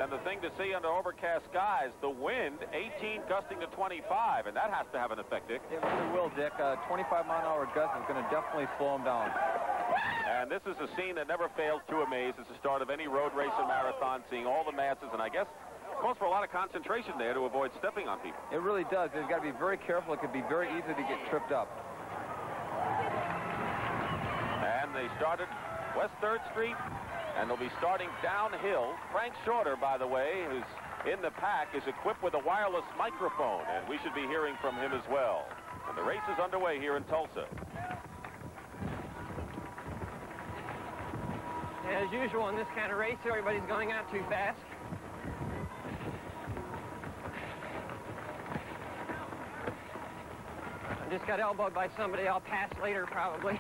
And the thing to see under overcast skies, the wind, 18 gusting to 25, and that has to have an effect, Dick. It really will, Dick. 25-mile-an-hour gust is going to definitely slow him down. And this is a scene that never fails to amaze. It's the start of any road race or marathon, seeing all the masses, and I guess calls for a lot of concentration there to avoid stepping on people. It really does. They've got to be very careful. It could be very easy to get tripped up. And they started West 3rd Street, and they'll be starting downhill. Frank Shorter, by the way, who's in the pack, is equipped with a wireless microphone, and we should be hearing from him as well. And the race is underway here in Tulsa. As usual in this kind of race, everybody's going out too fast. I just got elbowed by somebody I'll pass later, probably.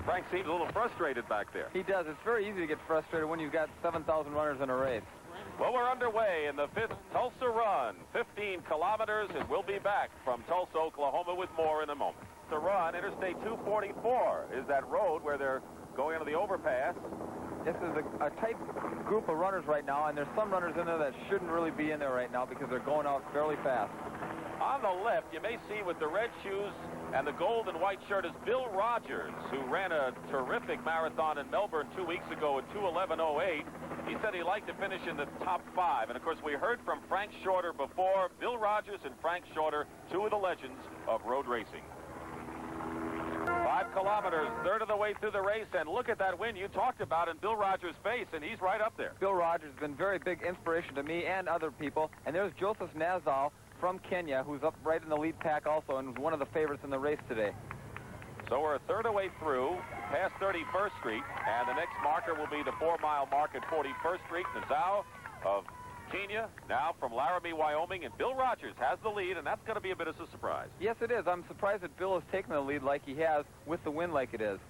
Frank seems a little frustrated back there. He does. It's very easy to get frustrated when you've got 7,000 runners in a race. Well, we're underway in the 5th Tulsa Run, 15 kilometers, and we'll be back from Tulsa, Oklahoma with more in a moment. The run, Interstate 244, is that road where they're going into the overpass. This is a tight group of runners right now, and there's some runners in there that shouldn't really be in there right now because they're going out fairly fast. On the left, you may see with the red shoes and the gold and white shirt is Bill Rogers, who ran a terrific marathon in Melbourne 2 weeks ago at 2:11:08. He said he'd like to finish in the top 5. And, of course, we heard from Frank Shorter before. Bill Rogers and Frank Shorter, two of the legends of road racing. 5 kilometers, third of the way through the race, and look at that win you talked about in Bill Rogers' face, and he's right up there. Bill Rogers has been very big inspiration to me and other people. And there's Joseph Nassau from Kenya, who's up right in the lead pack also, and was one of the favorites in the race today. So we're a third of the way through, past 31st Street, and the next marker will be the 4-mile mark at 41st Street. Nassau of Kenya, now from Laramie, Wyoming, and Bill Rogers has the lead, and that's going to be a bit of a surprise. Yes, it is. I'm surprised that Bill has taken the lead like he has with the wind like it is.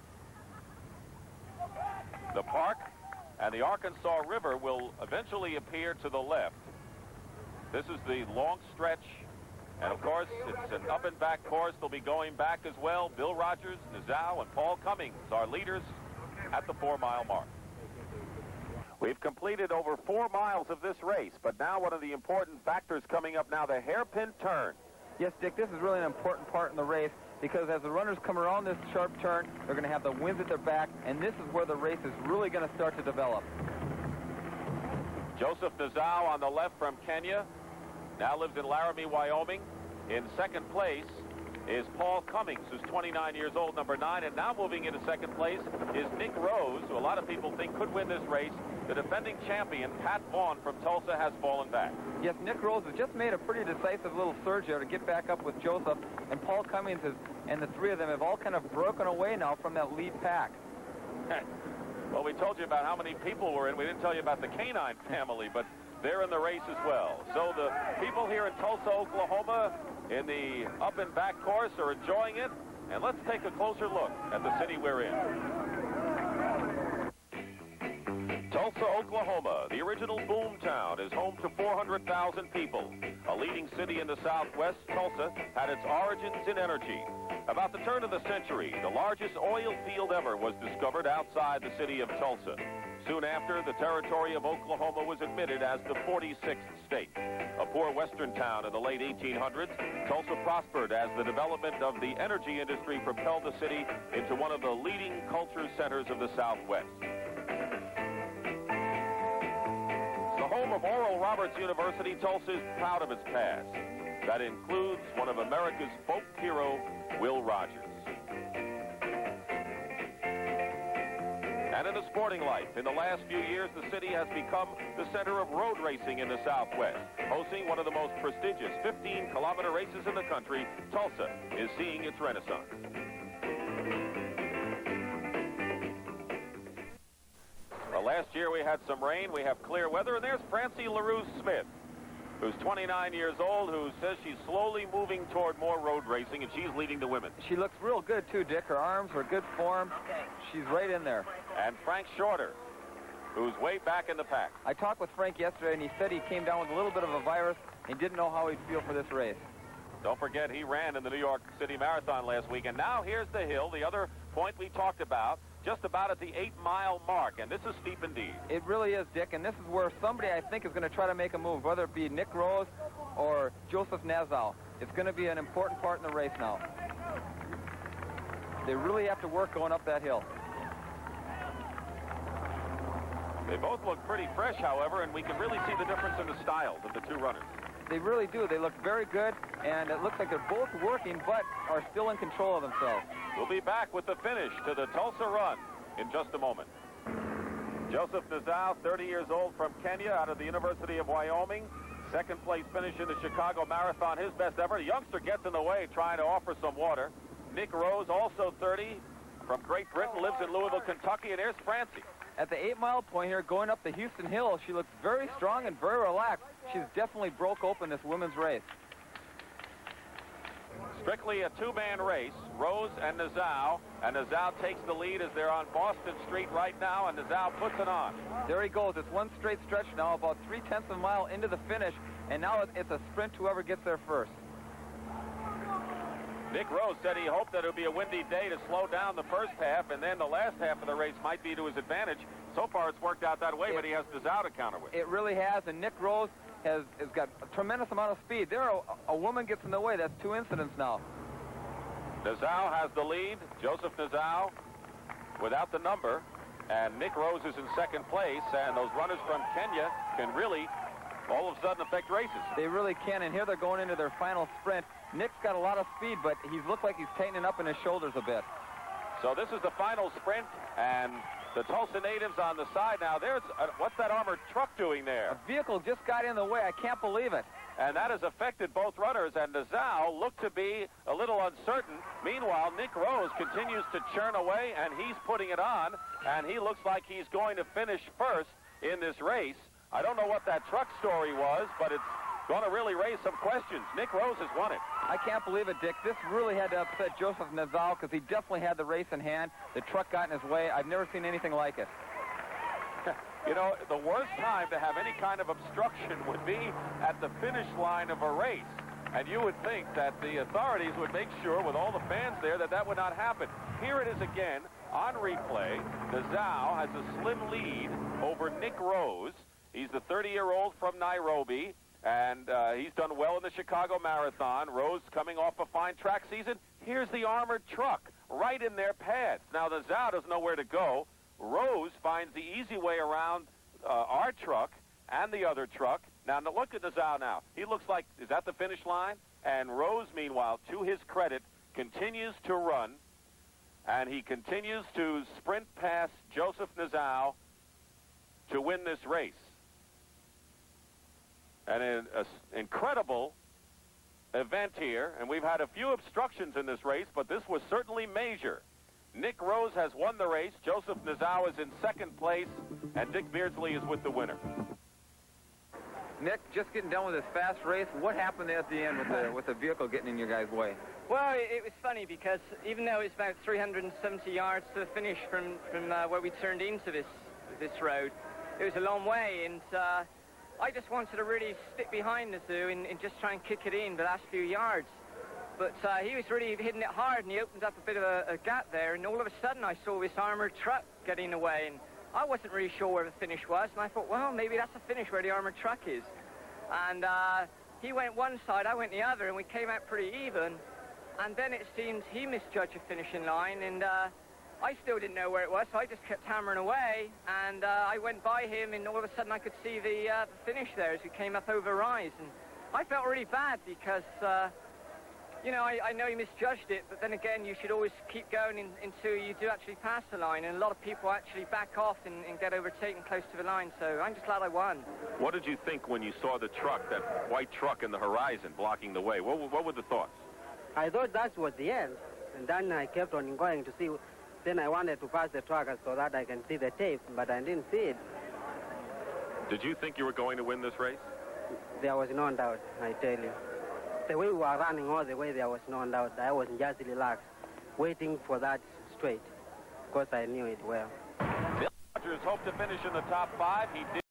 The park and the Arkansas River will eventually appear to the left. This is the long stretch, and of course, it's an up and back course. They'll be going back as well. Bill Rogers, Nassau, and Paul Cummings are leaders at the 4-mile mark. We've completed over 4 miles of this race, but now one of the important factors coming up now, the hairpin turn. Yes, Dick, this is really an important part in the race because as the runners come around this sharp turn, they're going to have the winds at their back, and this is where the race is really going to start to develop. Joseph Nassau on the left from Kenya, now lives in Laramie, Wyoming. In second place is Paul Cummings, who's 29 years old, number 9, and now moving into second place is Nick Rose, who a lot of people think could win this race. The defending champion, Pat Vaughn from Tulsa, has fallen back. Yes, Nick Rose has just made a pretty decisive little surge there to get back up with Joseph, and Paul Cummings and the three of them have all kind of broken away now from that lead pack. Well, we told you about how many people were in. We didn't tell you about the canine family, but they're in the race as well. So the people here in Tulsa, Oklahoma, in the up and back course are enjoying it. And let's take a closer look at the city we're in. Tulsa, Oklahoma, the original boom town, is home to 400,000 people. A leading city in the Southwest, Tulsa had its origins in energy. About the turn of the century, the largest oil field ever was discovered outside the city of Tulsa. Soon after, the territory of Oklahoma was admitted as the 46th state. A poor western town in the late 1800s, Tulsa prospered as the development of the energy industry propelled the city into one of the leading culture centers of the Southwest. The home of Oral Roberts University, Tulsa is proud of its past. That includes one of America's folk hero, Will Rogers. And in the sporting life, in the last few years, the city has become the center of road racing in the Southwest. Hosting one of the most prestigious 15-kilometer races in the country, Tulsa is seeing its renaissance. Well, last year we had some rain, we have clear weather, and there's Francie LaRue Smith, who's 29 years old, who says she's slowly moving toward more road racing, and she's leading the women. She looks real good, too, Dick. Her arms are good form. She's right in there. And Frank Shorter, who's way back in the pack. I talked with Frank yesterday, and he said he came down with a little bit of a virus and didn't know how he'd feel for this race. Don't forget, he ran in the New York City Marathon last week, and now here's the hill, the other point we talked about. just about at the 8-mile mark, and this is steep indeed. It really is, Dick, and this is where somebody, I think, is going to try to make a move, whether it be Nick Rose or Joseph Nazow. It's going to be an important part in the race now. They really have to work going up that hill. They both look pretty fresh, however, and we can really see the difference in the styles of the two runners. They really do. They look very good, and it looks like they're both working, but are still in control of themselves. We'll be back with the finish to the Tulsa Run in just a moment. Joseph Nazow, 30 years old, from Kenya, out of the University of Wyoming. Second place finish in the Chicago Marathon, his best ever. A youngster gets in the way trying to offer some water. Nick Rose, also 30, from Great Britain, lives in Louisville, Kentucky, and here's Francie. At the 8-mile point here, going up the Houston Hill, she looks very strong and very relaxed. She's definitely broke open this women's race. Strictly a two-man race, Rose and Nazow takes the lead as they're on Boston Street right now, and Nazow puts it on. There he goes. It's one straight stretch now, about 3/10 of a mile into the finish, and now it's a sprint to whoever gets there first. Nick Rose said he hoped that it would be a windy day to slow down the first half, and then the last half of the race might be to his advantage. So far, it's worked out that way, but he has Nazow to counter with. It really has, and Nick Rose has got a tremendous amount of speed. There, a woman gets in the way. That's 2 incidents now. Nazow has the lead. Joseph Nazow without the number, and Nick Rose is in second place, and those runners from Kenya can really all of a sudden affect races. They really can, and here they're going into their final sprint. Nick's got a lot of speed, but he's looked like he's tightening up in his shoulders a bit. So this is the final sprint, and the Tulsa natives on the side now. There's what's that armored truck doing there? A vehicle just got in the way. I can't believe it. And that has affected both runners, and Nazow looked to be a little uncertain. Meanwhile, Nick Rose continues to churn away, and he's putting it on, and he looks like he's going to finish first in this race. I don't know what that truck story was, but it's going to really raise some questions. Nick Rose has won it. I can't believe it, Dick. This really had to upset Joseph Nazow because he definitely had the race in hand. The truck got in his way. I've never seen anything like it. You know, the worst time to have any kind of obstruction would be at the finish line of a race. And you would think that the authorities would make sure, with all the fans there, that that would not happen. Here it is again on replay. Nazow has a slim lead over Nick Rose. He's the 30-year-old from Nairobi, and he's done well in the Chicago Marathon. Rose coming off a fine track season. Here's the armored truck right in their paths. Now, Nazow doesn't know where to go. Rose finds the easy way around our truck and the other truck. Now, look at Nazow now. He looks like, is that the finish line? And Rose, meanwhile, to his credit, continues to run, and he continues to sprint past Joseph Nazow to win this race. And an incredible event here, and we've had a few obstructions in this race, but this was certainly major. Nick Rose has won the race. Joseph Nazow is in second place, and Dick Beardsley is with the winner. Nick, just getting done with this fast race, what happened at the end with the vehicle getting in your guys' way? Well, it was funny because even though it's about 370 yards to the finish from where we turned into this road, it was a long way, and I just wanted to really stick behind Nazow and just try and kick it in the last few yards. But he was really hitting it hard, and he opened up a bit of a gap there, and all of a sudden I saw this armored truck getting away, and I wasn't really sure where the finish was, and I thought, well, maybe that's the finish where the armored truck is. And he went one side, I went the other, and we came out pretty even, and then it seems he misjudged the finishing line, and I still didn't know where it was, so I just kept hammering away, and I went by him, and all of a sudden I could see the finish there as we came up over Rise, and I felt really bad because you know, I know he misjudged it, but then again, you should always keep going until you do actually pass the line, and a lot of people actually back off and get overtaken close to the line, so I'm just glad I won. What did you think when you saw the truck, that white truck in the horizon blocking the way? What were the thoughts? I thought that was the end, and then I kept on going to see. Then I wanted to pass the truck so that I can see the tape, but I didn't see it. Did you think you were going to win this race? There was no doubt, I tell you. The way we were running all the way, there was no doubt. I was just relaxed, waiting for that straight, because I knew it well. Bill Rogers hoped to finish in the top 5. He did.